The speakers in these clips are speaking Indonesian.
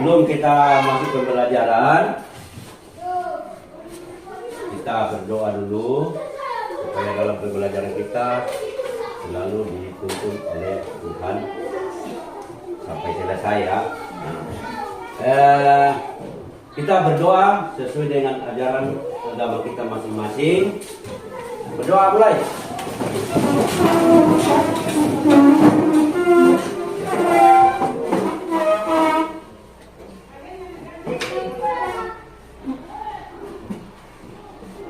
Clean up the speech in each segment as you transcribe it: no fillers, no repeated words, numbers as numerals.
Sebelum kita masuk ke pembelajaran, kita berdoa dulu supaya dalam pembelajaran kita selalu dituntun oleh Tuhan sampai selesai ya. Kita berdoa sesuai dengan ajaran agama kita masing-masing. Berdoa mulai.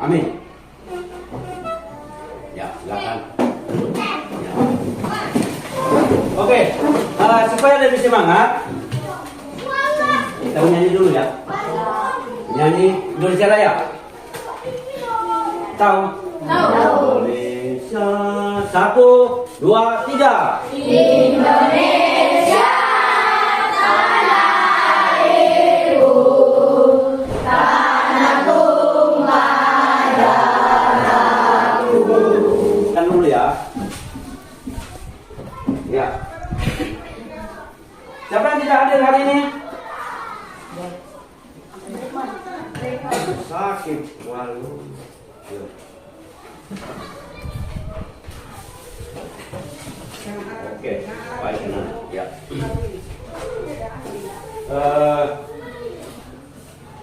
Amin. Ya, silakan. Ya. Oke, supaya lebih semangat, kita menyanyi dulu ya. Nyanyi Indonesia Raya. Tahu? Tahu. Indonesia 1, 2, 3. Indonesia tanah airku, tanah tumpah darahku. Kan dulu ya. Ya. Siapa yang tidak hadir hari ini? Sakit. Waduh. Oke, baik ya.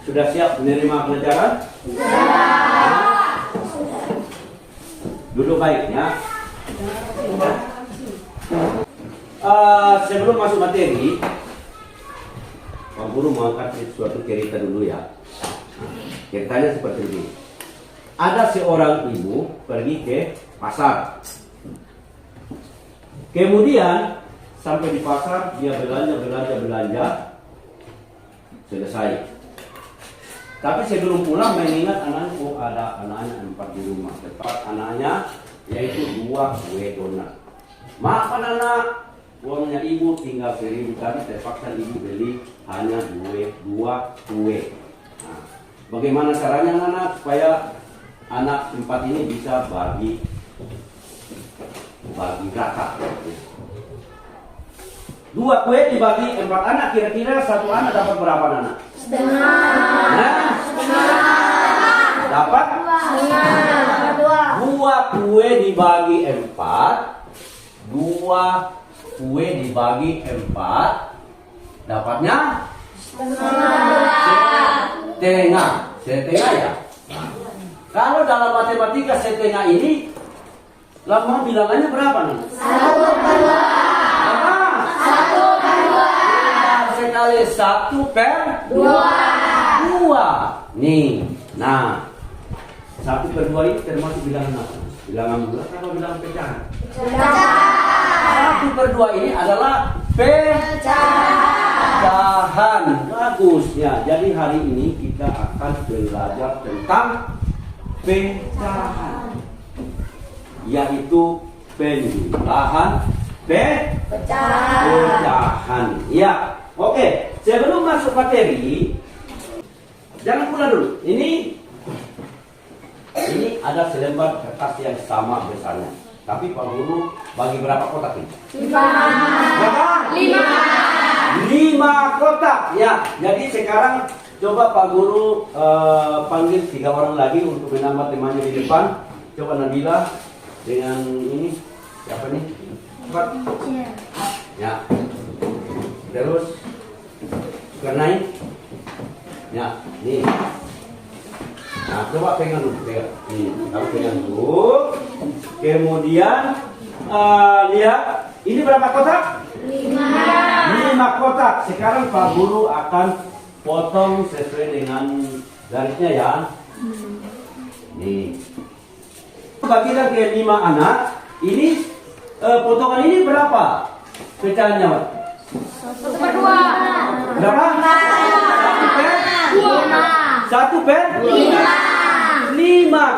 Sudah siap menerima pelajaran? Duduk baik ya. Sebelum masuk materi, Pak Guru mau kasih suatu cerita dulu ya. Ceritanya seperti ini. Ada seorang ibu pergi ke pasar. Kemudian sampai di pasar dia belanja selesai. Tapi sebelum pulang mengingat anaknya, ada anaknya 4 di rumah. Tepat anaknya yaitu 2 kue donat. Maafkan anak, uangnya ibu tinggal 1.000 tadi, terpaksa ibu beli hanya 2 kue. Nah, bagaimana caranya anak supaya anak 4 ini bisa bagi rata? 2 kue dibagi 4 anak, kira-kira 1 anak dapat berapa anak? Setengah. Nah, dapat? Setengah. 2 kue dibagi 4, 2 kue dibagi 4, dapatnya? Setengah ya. Kalau dalam matematika setengah ini lama bilangannya berapa nih? 1/2. Apa? 1/2. Sekali 1/2. Nih, nah 1/2 ini termasuk bilangan apa? Bilangan bulat atau bilangan pecahan? 1/2 ini adalah pecahan. Bagus ya. Jadi hari ini kita akan belajar tentang pecahan, yaitu penjumlahan pecahan. Ya, oke. Sebelum masuk materi, jangan pula dulu. Ini ada selembar kertas yang sama besarnya. Tapi Pak Guru bagi berapa kotak ini? 5 kotak. Ya. Jadi sekarang coba Pak Guru panggil 3 orang lagi untuk menambah temannya di depan. Coba Nabila dengan ini siapa nih? Cepat. Ya. Terus Karnai. Ya, nih. Nah, coba pegang dulu, pegang. Nih, kamu pegang dulu. Kemudian lihat, ini berapa kotak? 5 kotak. Sekarang Pak Guru akan potong sesuai dengan garisnya ya. Nih. Bagilah ke 5 anak. Ini potongan ini berapa pecahannya, Pak? 1/2. Berapa? 1/5.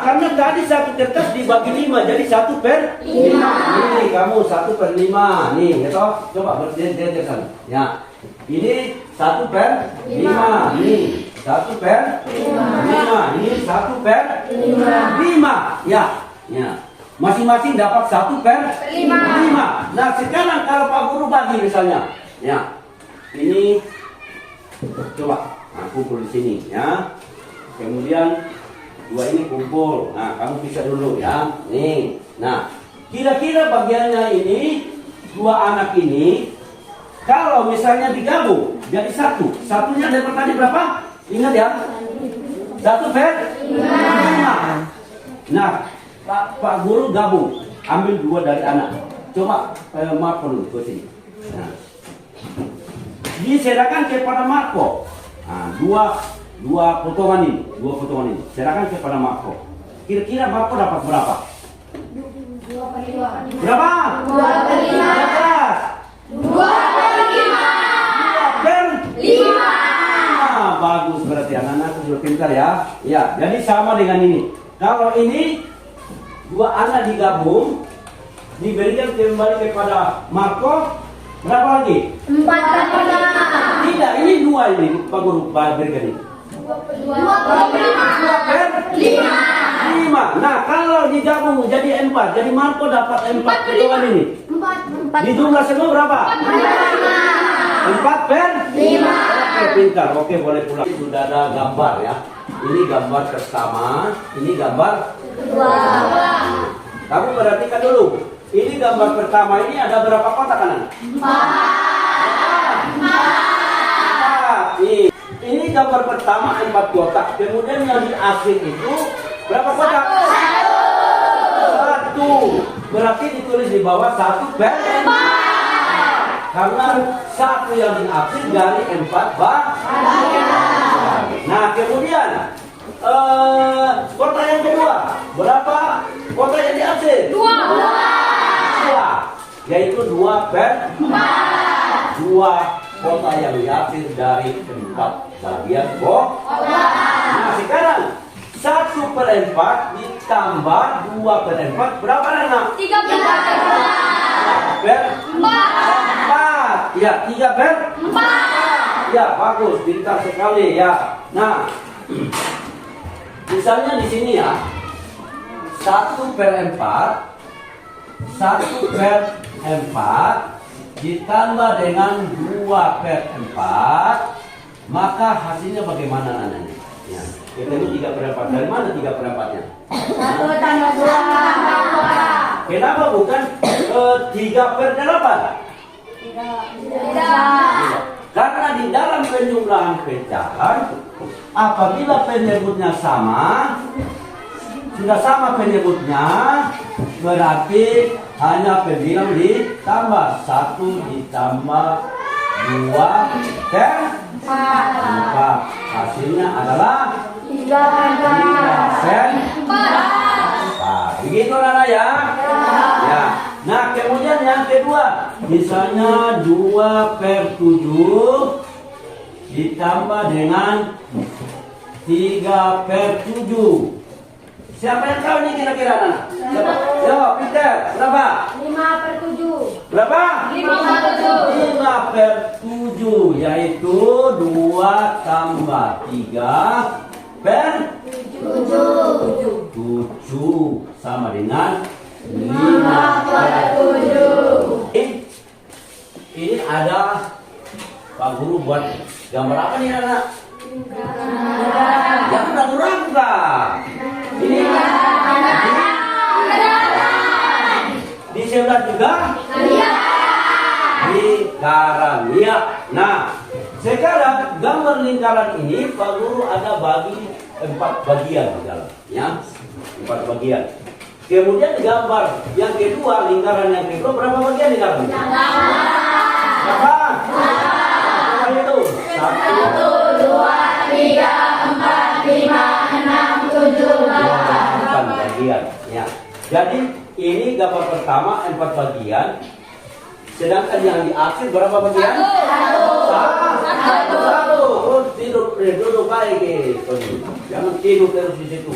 Karena tadi 1 kertas dibagi 5, jadi 1/5. Ini kamu 1/5. Nih, gitu. Coba berjejer sana. Ya. Ini 1/5. Nih, 1/5. Ini 1/5. Ya. Ya. Masing-masing dapat 1/5. Nah, sekarang kalau Pak Guru bagi misalnya. Ya. Ini Coba, nah, kumpul di sini ya. Kemudian dua ini kumpul. Nah, kamu pisah dulu ya. Nih. Nah, kira-kira bagiannya ini dua anak ini kalau misalnya digabung jadi satu. Satunya dapat tadi berapa? Ingat ya. 1/5. Nah, Pak Guru gabung, ambil dua dari anak. Coba Marco dulu ke sini. Nah. Diserahkan kepada Marco. Nah, dua potongan ini, serahkan kepada Marco. Kira-kira Marco dapat berapa? 2/5. Berapa? 2/5. 2/5. 2/5. Bagus, berarti anak-anak sudah pintar ya. Ya, jadi sama dengan ini. Kalau ini dua anak digabung, diberikan kembali kepada Marco, berapa lagi? 4/5. Tidak, ini dua ini Pak Guru berikan ini. 2/5. Nah, kalau digabung jadi 4, jadi Marco dapat 4 potongan ini. 4. Di jumlah semua berapa? 4/5. Oke, pintar. Oke, boleh pulang. Sudah ada gambar ya. Ini gambar pertama, ini gambar kedua. Kamu perhatikan dulu. Ini gambar pertama ini ada berapa kotak kanan? 4. Ini gambar pertama 4 kotak. Kemudian yang di akhir itu berapa kotak? 1. Berarti ditulis di bawah 1/4. Karena 1 yang di akhir dari 4 bagian. Nah, kemudian kotak yang kedua berapa kotak yang di akhir? 2. Yaitu 2/4. 2 kotak yang di akhir dari 4 bagian kotak. Nah, sekarang 1/4 ditambah 2/4 berapa anak? 3/4. 4. Ya, 3/4. Ya, bagus, pintar sekali ya. Nah, misalnya di sini ya, 1/4 ditambah dengan 2/4, maka hasilnya bagaimana nanti? Ya, ketemu 3/4. Dari mana 3/4-nya? 1 tambah 2 tambah 2. Kenapa bukan 3/8? Tidak. Karena di dalam penjumlahan pecahan, apabila penyebutnya sama, sudah sama penyebutnya, berarti hanya pembilang ditambah. 1 ditambah 2/4. Hasilnya adalah 3/4. Begitu Nana ya? Ya. Nah, kemudian yang kedua, misalnya 2/7 ditambah dengan 3/7. Siapa yang tahu ini kira-kira Nana? Siapa? Yo, Peter, berapa? 5/7. Berapa? 5/7. 5/7, yaitu 2 tambah 3/7 sama dengan 5/7. Ini ada Pak Guru buat gambar apa nih anak? Jangan ragu-ragu. Ini di sebelah juga lingkaran. Ya. Nah, sekarang gambar lingkaran ini Pak Guru ada bagi 4 bagian di dalam, ya, 4 bagian. Kemudian gambar yang kedua, lingkaran yang kedua berapa bagian di dalam? Berapa? Berapa itu? 1, 2, 3, 4, 5, 6, 7, 8. Bagian. Ya. Jadi ini gambar pertama 4 bagian. Sedangkan yang di akhir berapa bagian? 1. Oh, duduk baik gitu. Jangan tidur terus di situ.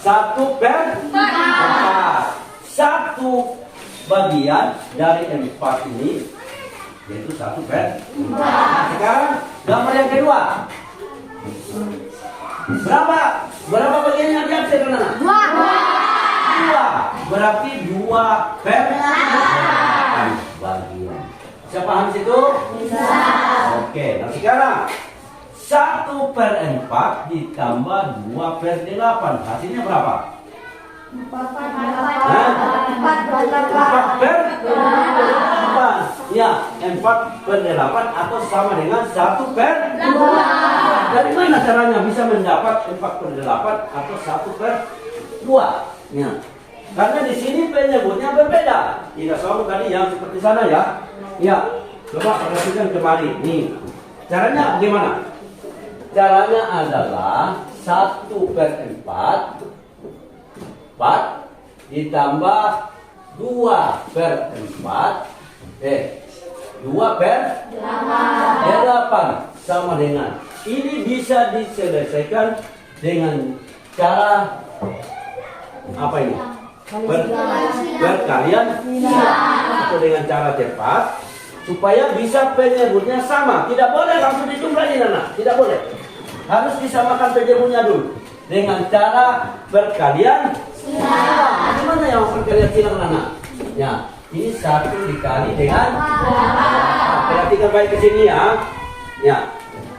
1/4. 1 bagian dari 4 ini yaitu 1/4. Nah, sekarang gambar yang kedua. Berapa bagian yang di akhir Nana? 2. Berarti 2/8 bagian. Bisa paham situ? Bisa. Oke, nah sekarang 1/4 ditambah 2/8. Hasilnya berapa? 4/8. Ya, 4/8 atau sama dengan 1/2. Dari mana caranya bisa mendapat 4/8 atau 1/2? Ya. Karena di sini penyebutnya berbeda. Tidak selalu tadi yang seperti sana ya. Ya, coba perhatikan kembali. Nih, caranya bagaimana? Caranya adalah 1/4 ditambah 2/4 2/8 sama dengan ini bisa diselesaikan dengan cara apa ini? Berkalian atau dengan cara cepat supaya bisa penyebutnya sama. Tidak boleh langsung dijumlahin anak, tidak boleh. Harus disamakan penyebutnya dulu dengan cara berkalian silang. Gimana yang berkalian silang anak? Ya, ini 1 dikali dengan perhatikan baik ke sini ya. Ya,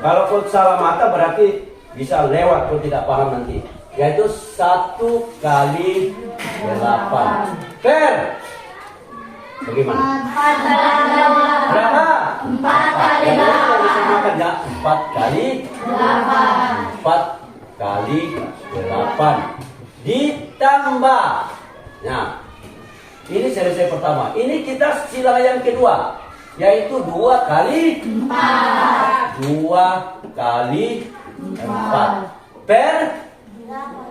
kalau kau salah mata berarti bisa lewat kau tidak paham nanti. Yaitu 1 kali 8 per bagaimana? 4 Berapa? 4 kali 8. Disamakan ya, 4 kali 8 ditambah. Nah, ini selesai pertama. Ini kita silang yang kedua, yaitu 2 kali 4 per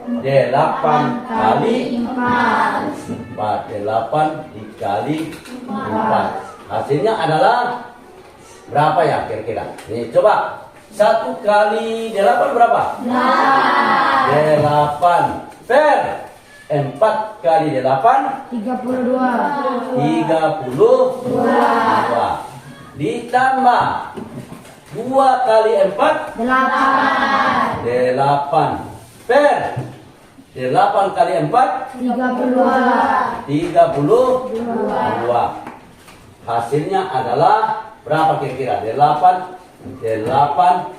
8 kali 4. 8 dikali 4. Hasilnya adalah berapa ya kira-kira? Nih coba. 1 kali 8 berapa? 8 per 4 kali 8 32 ditambah 2 kali 4 8 per 8 kali 4 32. Hasilnya adalah berapa kira-kira? 8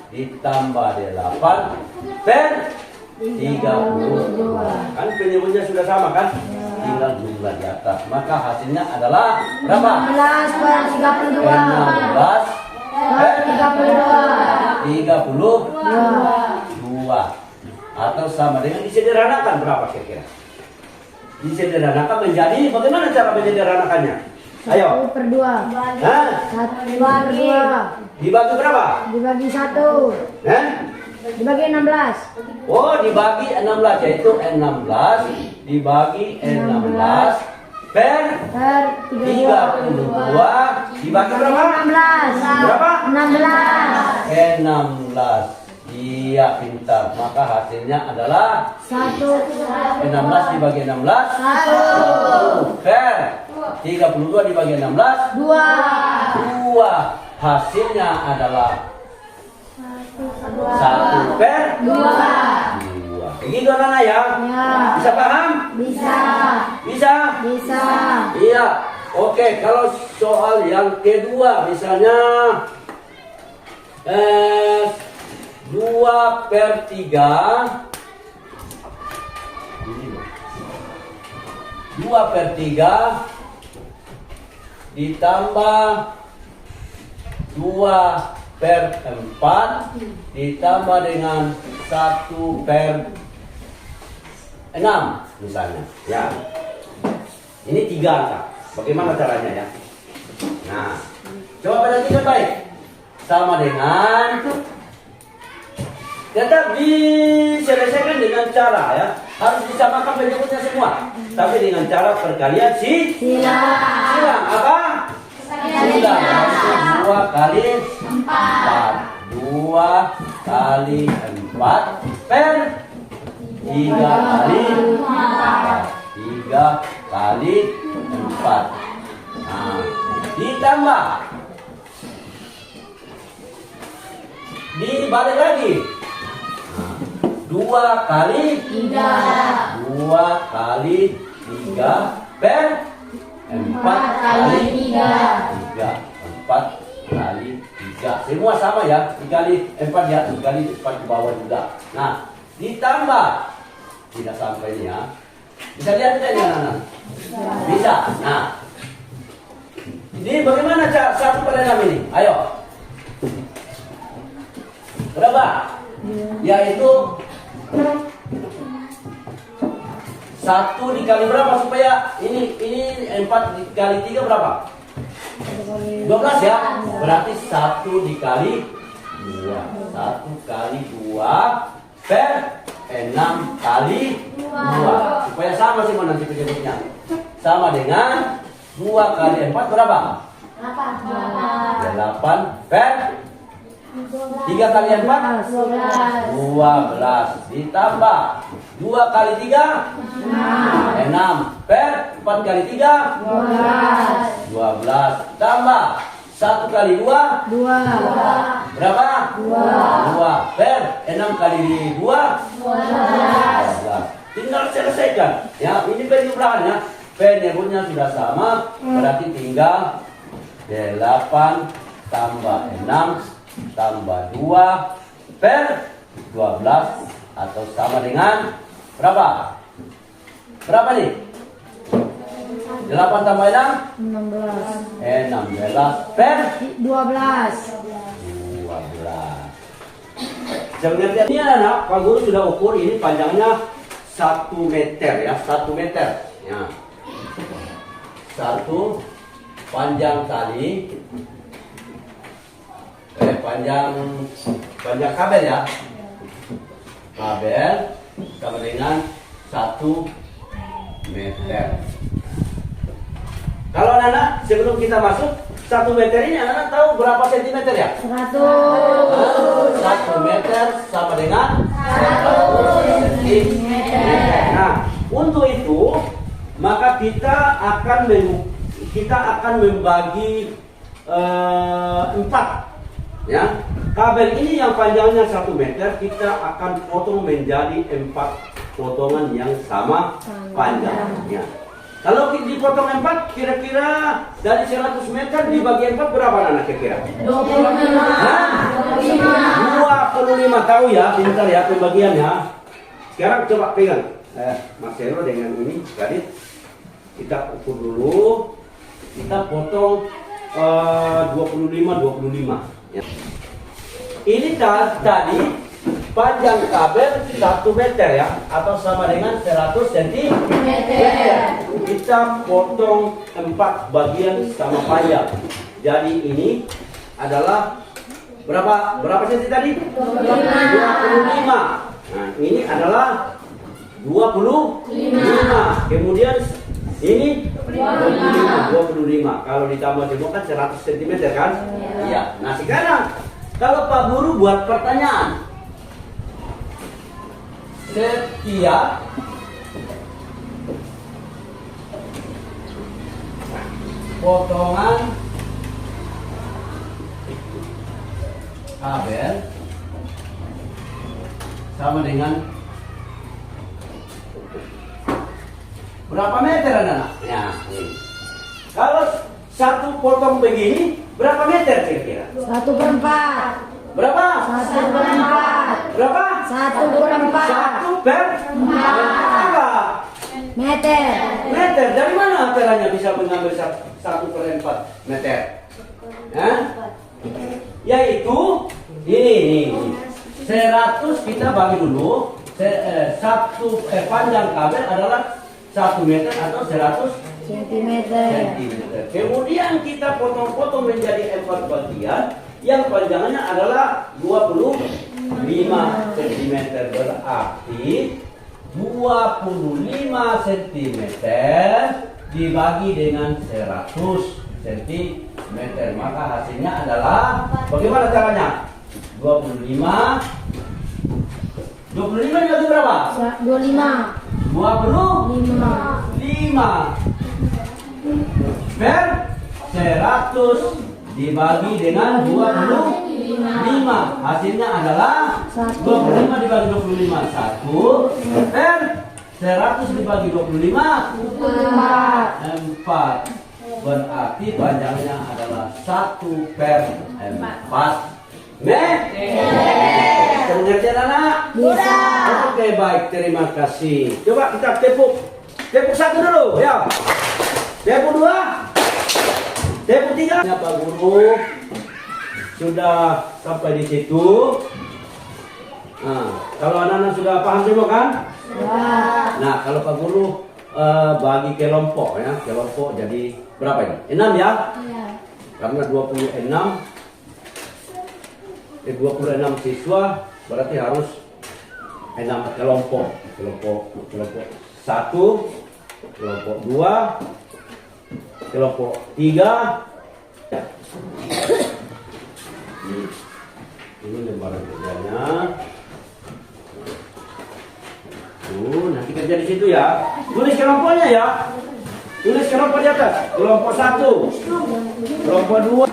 ditambah 8 per 32. Kan penyebutnya sudah sama kan? Tinggal jumlah di atas. Maka hasilnya adalah berapa? 16 per 32. 16 per 32. Atau sama dengan disederhanakan berapa kira-kira? Disederhanakan menjadi bagaimana cara menyederhanakannya? Ayo. 1/2. Hah? 1/2. Dibagi berapa? Dibagi 1. Dibagi 16. Oh, dibagi 16 yaitu 16 dibagi 16 per 32 dibagi berapa? 16. Berapa? 16. 16. Iya, pintar. Maka hasilnya adalah 16 dibagi 16 1 per 32 dibagi 16 2. Hasilnya adalah 1 per 2. Begitu anak ya? Bisa paham? Bisa. Bisa? Bisa. Iya. Oke, kalau soal yang kedua misalnya 2/3 ditambah 2/4 ditambah dengan 1/6 misalnya. Ya. Ini 3 angka. Bagaimana caranya ya? Nah, coba perhatikan baik. Sama dengan tetap diselesaikan dengan cara ya. Harus disamakan penyebutnya semua. Tapi dengan cara perkalian silang. Apa? Silang. 2 kali 4. 2 kali 4 per 3 kali 4. 3 kali 4. Nah, ditambah. Dibalik lagi. 2 kali 3 per 4 kali 3. 4 kali 3. Semua sama ya. Dikali 4 ya. Dikali 4 di bawah juga. Nah, ditambah. Tidak sampai ini ya. Bisa lihat tidak ya anak-anak? Bisa. Nah. Ini bagaimana cara 1/6 ini? Ayo. Berapa? Yaitu 1 dikali berapa supaya ini 4 dikali 3 berapa? 12 ya. Berarti 1 dikali 2. 1 kali 2 per 6 kali 2. Supaya sama sih nanti penyebutnya. Sama dengan 2 kali 4 berapa? 8 per 3 kali 4 12 ditambah 2 kali 3 6 per 4 kali 3 12 tambah 1 kali 2 berapa? 2 per 6 kali 2 12. Tinggal selesaikan ya, ini penjumlahannya. Penyebutnya sudah sama, berarti tinggal 8 tambah 6 tambah 2 per 12 atau sama dengan berapa? Berapa nih? 8 tambah 6? 16 per 12. Sebenarnya ini anak, Pak Guru sudah ukur ini panjangnya 1 meter ya, 1 meter ya. 1 panjang tali panjang kabel ya, kabel sama dengan 1 meter. Kalau anak-anak sebelum kita masuk 1 meter ini anak-anak tahu berapa sentimeter ya? 1 meter sama dengan 100 sentimeter. Nah, untuk itu maka kita akan membagi 4 ya. Kabel ini yang panjangnya 1 meter kita akan potong menjadi 4 potongan yang sama panjangnya. Kalau dipotong 4, kira-kira dari 100 meter dibagi 4 berapa anak kira-kira? 25 tahu ya, pintar ya pembagiannya. Sekarang coba pegang Mas Hero dengan ini gadis. Kita ukur dulu. Kita potong 25 ya. Ini tadi panjang kabel 1 meter ya, atau sama dengan 100 cm. Kita potong 4 bagian sama panjang. Jadi ini adalah berapa cm tadi? 25. Nah, ini adalah 25. Kemudian ini 25. Kalau ditambah semua kan 100 cm kan? Iya. Nah, sekarang kalau Pak Guru buat pertanyaan, setiap potongan kabel sama dengan berapa meter anak-anak? Ya, kalau satu potong begini berapa meter kira-kira? 1/4. Berapa? 1/4. Berapa? 1/4. 1 per 4 Meter. meter. Dari mana caranya bisa mengambil 1/4 meter? Hah? Yaitu ini 100 kita bagi dulu. Panjang kabel adalah 1 meter atau 100 Sentimeter. Kemudian kita potong-potong menjadi 4 bagian. Yang panjangnya adalah 25 cm. Berarti 25 cm dibagi dengan 100 cm. Maka hasilnya adalah bagaimana caranya? 25 dibagi berapa? 25. 25 per 100 dibagi dengan 25. Hasilnya adalah 25 dibagi 25 1 per 100 dibagi 25 4. berarti panjangnya adalah 1/4 meter. Pengertian anak? Bisa. Oke, baik, terima kasih. Coba kita tepuk satu dulu, ya. Tepuk dua, tepuk tiga. Pak Guru sudah sampai di situ. Nah, kalau anak-anak sudah paham semua kan? Ya. Nah, kalau Pak Guru bagi kelompok ya, kelompok jadi berapa ini? 6 ya? Ya. Karena 26 siswa berarti harus 6 kelompok. Kelompok 1, kelompok 2, kelompok 3. Ini lembaran kerjanya. Nanti kerja di situ ya. Tulis kelompoknya ya. Tulis kelompok di atas. Kelompok 1, kelompok 2.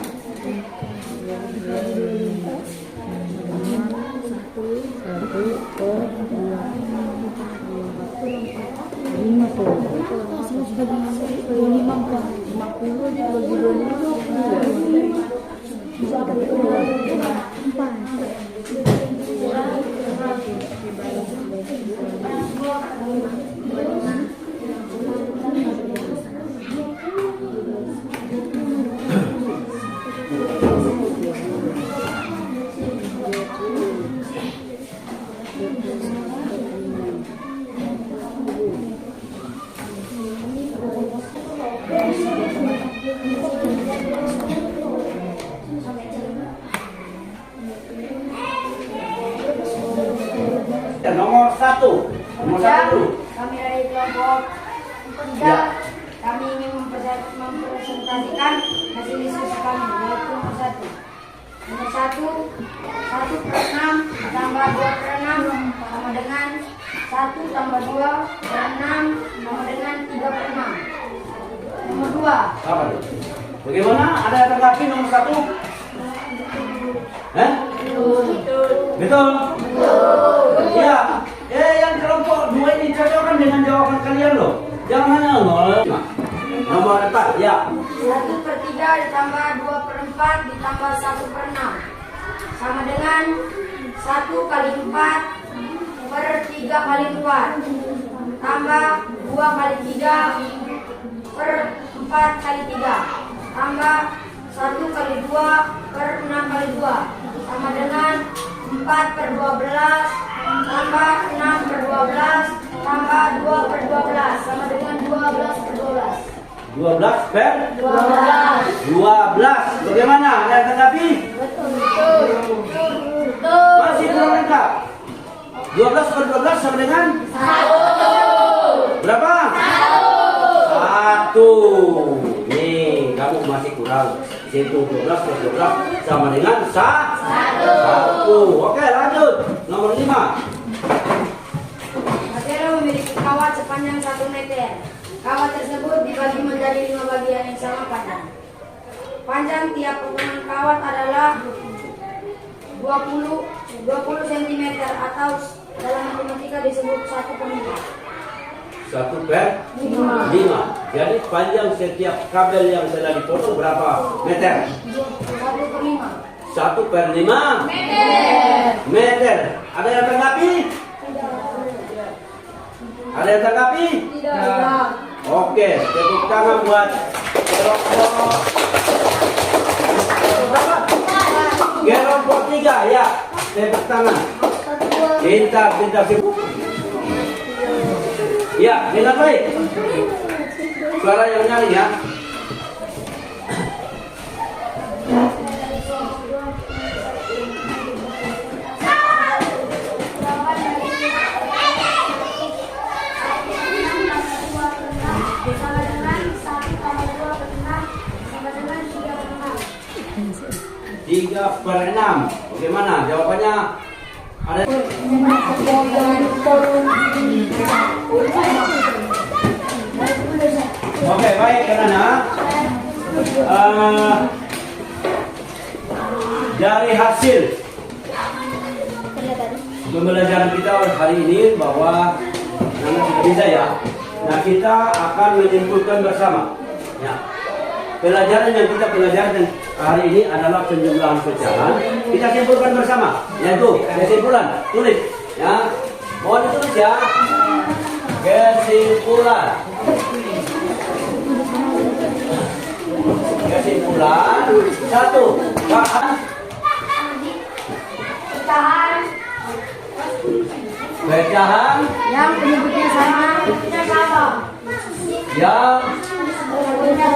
Nomor satu dulu. Kami dari kelompok 3. Ya. Kami ingin mempresentasikan hasil diskusi kami, yaitu nomor 1. Nomor 1/6 tambah 2/6 sama dengan 1 tambah 2/6 sama dengan 3/6. Nomor 2. Apa itu? Bagaimana? Ada yang tanggapi nomor 1? Betul? Iya. Yang kelompok 2 ini cocokkan dengan jawaban kalian loh. Jangan hanya nol. Nomor 4, ya. 1/3 ditambah 2/4 ditambah 1/6 sama dengan 1 kali 4 per 3 kali 4 tambah 2 kali 3 per 4 kali 3 tambah 1 kali 2 per 6 kali 2 sama dengan 4 per 12 tambah 6 per 12 tambah 2 per 12 sama dengan 12 per 12. 12 per 12. 12. Bagaimana? Ada yang tanggapi? Betul. Masih belum lengkap. 12 per 12 sama dengan? 1. Berapa? 1. Nih, kamu masih kurang. Situ 12 per 12 sama dengan 1. Oke, lanjut. Nomor 5. Matera memiliki kawat sepanjang 1 meter. Kawat tersebut dibagi menjadi 5 bagian yang sama panjang. Panjang tiap potongan kawat adalah 20 cm atau dalam matematika disebut 1/5. 1 per 5. Jadi panjang setiap kabel yang telah dipotong berapa meter? 1/5. 1 per 5 meter. Ada yang tanggapi? Ada yang tanggapi? Tidak. Oke, tepuk tangan buat kelompok berapa? Kelompok 3 ya. Tepuk tangan. Pintar. Ya, dengar baik. Suara yang nyaring ya. Sama dengan 1 tambah 2/6 sama dengan 3/6. 3/6. Bagaimana jawabannya? Ada. Oke, baik anak-anak. Dari hasil pembelajaran kita hari ini bahwa anak sudah bisa ya. Nah, kita akan menyimpulkan bersama. Ya. pelajaran yang kita pelajari hari ini adalah penjumlahan pecahan. Kita simpulkan bersama, yaitu kesimpulan. Tulis, ya. Mohon ditulis ya. Kesimpulan. Kesimpulan. 1. Bahan. Pecahan yang penyebutnya sama. yang penyebutnya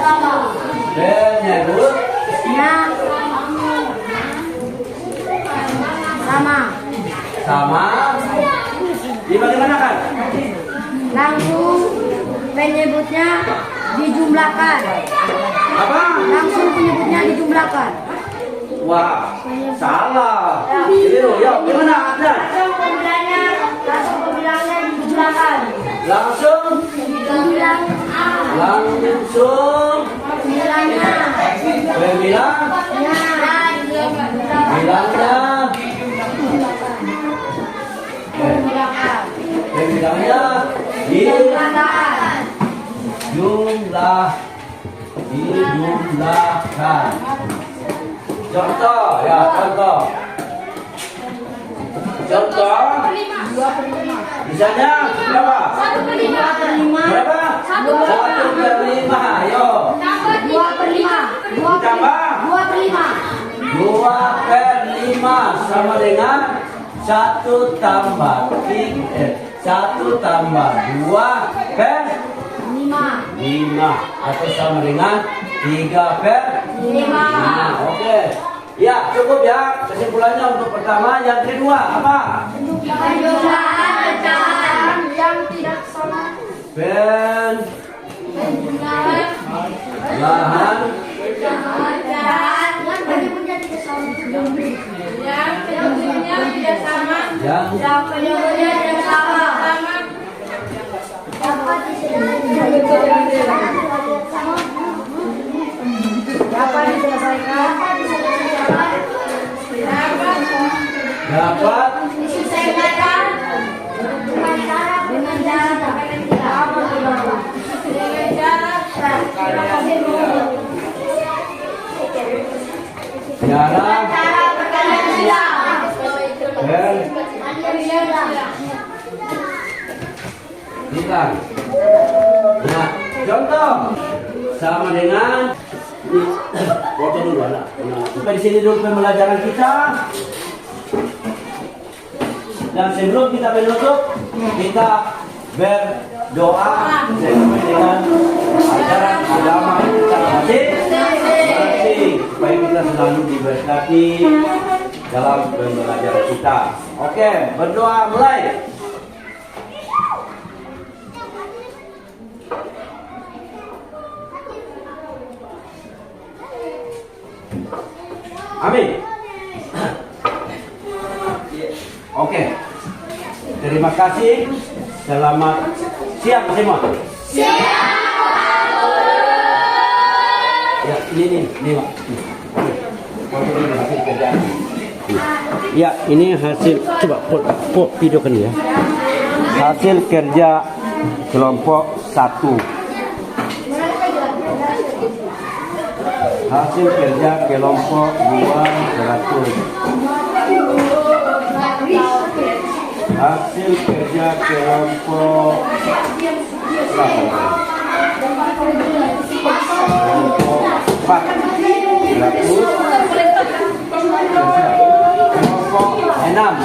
sama dibagaimanakan? Langsung penyebutnya dijumlahkan. Apa? Langsung penyebutnya dijumlahkan. Wah, salah. Keliru. Ya, gimana Adnan? Langsung pembilangnya dijumlahkan. Langsung Pembilang A. langsung Pembilangnya. pembilang bilangnya pembilangnya dijumlahkan. Contoh ya, contoh. Misalnya berapa? 1/5. Berapa? 1/5. Ayo. 2/5. Ditambah 2/5. 2/5 sama dengan 1 tambah 2/5 atau sama dengan 3/5. Oke. Ya, cukup ya. Kesimpulannya untuk pertama, yang kedua apa? Penjumlahan pecahan yang tidak sama. Penjumlahan Pecahan yang penyebutnya tidak sama. Yang penyebutnya tidak sama. yang Penyebutnya tidak sama. Dapat diselesaikan. dapat Diselesaikan dengan cara jarak berkalian silang. hilang. Nah, contoh sama dengan foto dulu anak. Nah, sampai di sini dulu pembelajaran kita. Dan sebelum kita menutup, kita berdoa sesuai dengan ajaran agama kita masing-masing supaya kita selalu diberkati dalam pembelajaran kita. Oke, berdoa mulai. Amin. Oke. Terima kasih. Selamat siang semua. Ya, ini Pak. Hasil kerja. Ya, ini hasil, coba videokan ya. Hasil kerja kelompok 1. Hasil kerja kelompok 2 100. Hasil kerja kelompok kelompok 4 100. Kelompok 6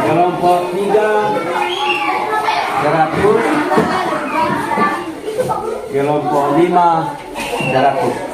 kelompok 3 100. Kelompok 5 100.